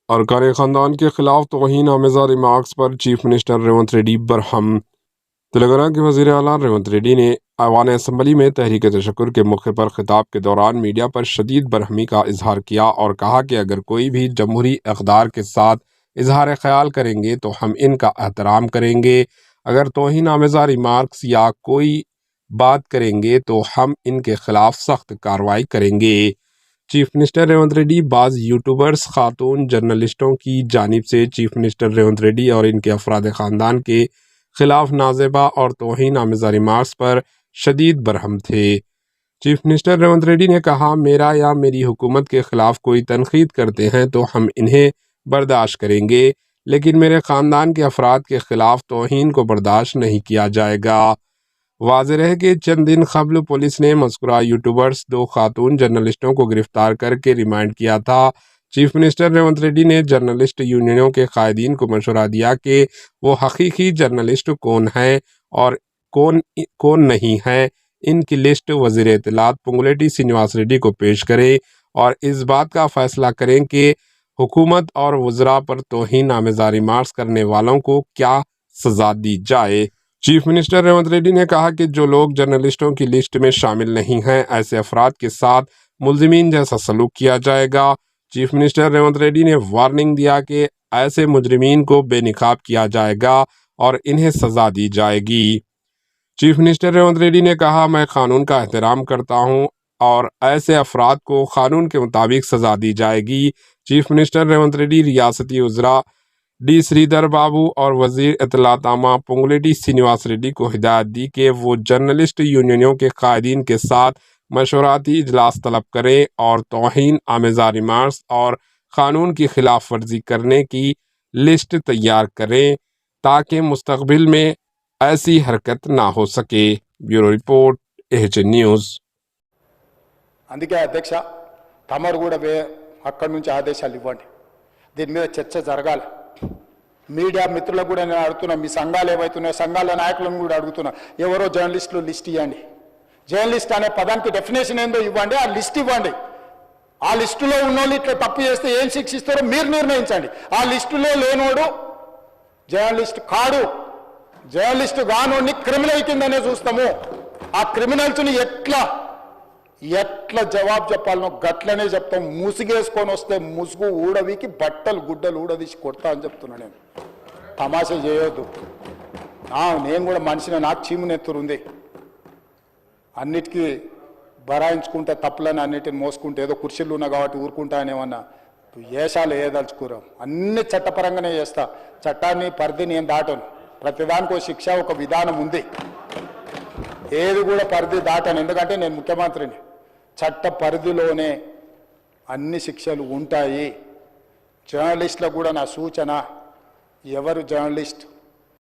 अरकान ख़ानदान के खिलाफ तौहीन आमेज़ा रिमार्क्स पर चीफ मिनिस्टर रेवंत रेड्डी बरहम। तेलंगाना के वज़ीर आला रेवंत रेड्डी ने ऐवान असम्बली में तहरीक तशक्कुर के मौके पर खिताब के दौरान मीडिया पर शदीद बरहमी का इजहार किया और कहा कि अगर कोई भी जमहूरी इक़्तिदार के साथ इजहार ख्याल करेंगे तो हम इनका एहतराम करेंगे, अगर तौहीन आमेज़ा रिमार्क्स या कोई बात करेंगे तो हम इनके खिलाफ सख्त कार्रवाई करेंगे। चीफ मिनिस्टर रेवंत रेड्डी बाज़ यूट्यूबर्स खातून जर्नलिस्टों की जानिब से चीफ मिनिस्टर रेवंत रेड्डी और इनके अफराद ख़ानदान के खिलाफ नाज़ेबा और तौहीन आमेज़ा रिमार्क्स पर शदीद बरहम थे। चीफ मिनिस्टर रेवंत रेड्डी ने कहा, मेरा या मेरी हुकूमत के खिलाफ कोई तनकीद करते हैं तो हम इन्हें बर्दाश्त करेंगे, लेकिन मेरे ख़ानदान के अफराद के खिलाफ तौहीन को बर्दाश्त नहीं किया जाएगा। वाज़ेह है कि चंद दिन कबल पुलिस ने मज़कूरा यूट्यूबर्स 2 खातून जर्नलिस्टों को गिरफ्तार करके रिमांड किया था। चीफ मिनिस्टर रेवंत रेड्डी ने जर्नलिस्ट यूनियनों के कायदीन को मशवरा दिया कि वो हकीकी जर्नलिस्ट कौन है और कौन नहीं है, इनकी लिस्ट वज़ीर इत्तलात पोंगुलेटी श्रीनिवास रेड्डी को पेश करें और इस बात का फैसला करें कि हुकूमत और वज़रा पर तौहीन आमेज़ा रिमार्क्स करने वालों को क्या सज़ा दी जाए। चीफ मिनिस्टर रेवंत रेड्डी ने कहा कि जो लोग जर्नलिस्टों की लिस्ट में शामिल नहीं हैं, ऐसे अफराद के साथ मुल्ज़िमीन जैसा सलूक किया जाएगा। चीफ मिनिस्टर रेवंत रेड्डी ने वार्निंग दिया कि ऐसे मुजरिमीन को बेनकाब किया जाएगा और इन्हें सज़ा दी जाएगी। चीफ मिनिस्टर रेवंत रेड्डी ने कहा, मैं कानून का एहतराम करता हूँ और ऐसे अफराद को कानून के मुताबिक सज़ा दी जाएगी। चीफ मिनिस्टर रेवंत रेड्डी रियासती वज़रा डी श्रीधर बाबू और वज़ीर इत्तलात आमा पोंगुलेटी श्रीनिवास रेड्डी को हिदायत दी कि वो जर्नलिस्ट यूनियनों के कायदीन के साथ मशवराती इजलास तलब करें और तौहीन आमेज़ा रिमार्क्स और क़ानून की खिलाफ वर्जी करने की लिस्ट तैयार करें ताकि मुस्तक़बिल में ऐसी हरकत ना हो सके। Bureau report, AHN news. అందుకే అధ్యక్ష తమరు కూడా అక్కడి నుంచి ఆదేశాలు ఇవ్వండి, దీని మీద చర్చ జరగాలి। మీడియా మిత్రులకు కూడా నేను అడుగుతున్నా, మీ సంఘాలు ఏవైతున్నాయో సంఘాల నాయకులను కూడా అడుగుతున్నా, ఎవరో జర్నలిస్టులు లిస్ట్ ఇవ్వండి, జర్నలిస్ట్ అనే పదానికి డెఫినేషన్ ఏందో ఇవ్వండి, ఆ లిస్ట్ ఇవ్వండి। ఆ లిస్టులో ఉన్నోళ్ళు ఇట్లా తప్పు చేస్తే ఏం శిక్షిస్తారో మీరు నిర్ణయించండి। ఆ లిస్టులో లేనోడు జర్నలిస్ట్ కాడు, జర్నలిస్ట్ కానోడిని క్రిమినల్ కిందనే చూస్తాము। ఆ క్రిమినల్స్ని ఎట్లా జవాబు చెప్పాలనో గట్లనే చెప్తాం। ముసుగేసుకొని వస్తే ముసుగు ఊడవికి బట్టలు గుడ్డలు ఊడదీసి కొడతా అని చెప్తున్నా। నేను తమాషా చేయొద్దు, నేను కూడా మనిషిని, నాకు చీమునెత్తురుంది, అన్నిటికీ బరాయించుకుంటే తప్పులని అన్నిటిని మోసుకుంటే ఏదో కుర్చీలు ఉన్నా కాబట్టి ఊరుకుంటా అని ఏమన్నా ఏషాలు ఏదలుచుకోరాం, అన్ని చట్టపరంగానే చేస్తా। చట్టాన్ని పరిధిని ఏం దాటను, ప్రతిదానికో శిక్ష ఒక విధానం ఉంది, ఏది కూడా పరిధి దాటను, ఎందుకంటే నేను ముఖ్యమంత్రిని। చట్ట పరిధిలోనే అన్ని శిక్షలు ఉంటాయి। జర్నలిస్టులకు కూడా నా సూచన, ఎవరు జర్నలిస్ట్